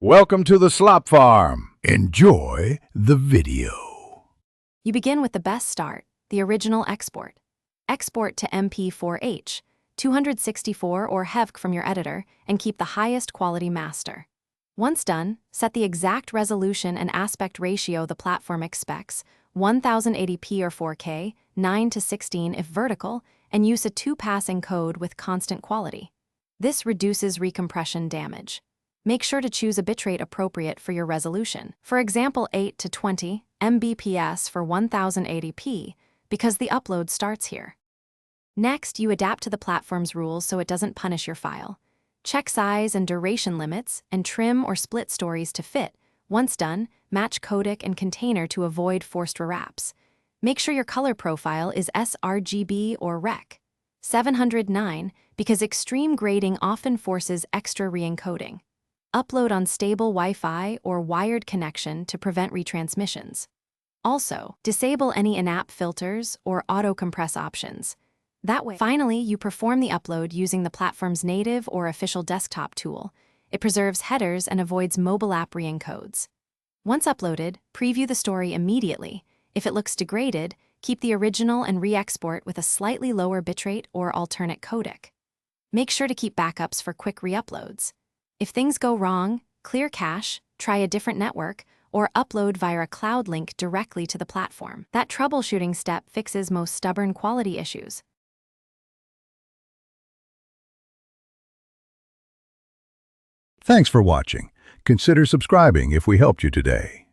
Welcome to the Slop Farm. Enjoy the video. You begin with the best start, the original export. Export to MP4H, 264 or HEVC from your editor, and keep the highest quality master. Once done, set the exact resolution and aspect ratio the platform expects, 1080p or 4K, 9:16 if vertical, and use a 2-pass encode with constant quality. This reduces recompression damage. Make sure to choose a bitrate appropriate for your resolution. For example, 8 to 20 Mbps for 1080p, because the upload starts here. Next, you adapt to the platform's rules so it doesn't punish your file. Check size and duration limits, and trim or split stories to fit. Once done, match codec and container to avoid forced rewraps. Make sure your color profile is sRGB or Rec. 709, because extreme grading often forces extra re-encoding. Upload on stable Wi-Fi or wired connection to prevent retransmissions. Also, disable any in-app filters or auto-compress options. That way, finally, you perform the upload using the platform's native or official desktop tool. It preserves headers and avoids mobile app re-encodes. Once uploaded, preview the story immediately. If it looks degraded, keep the original and re-export with a slightly lower bitrate or alternate codec. Make sure to keep backups for quick re-uploads. If things go wrong, clear cache, try a different network, or upload via a cloud link directly to the platform. That troubleshooting step fixes most stubborn quality issues. Thanks for watching. Consider subscribing if we helped you today.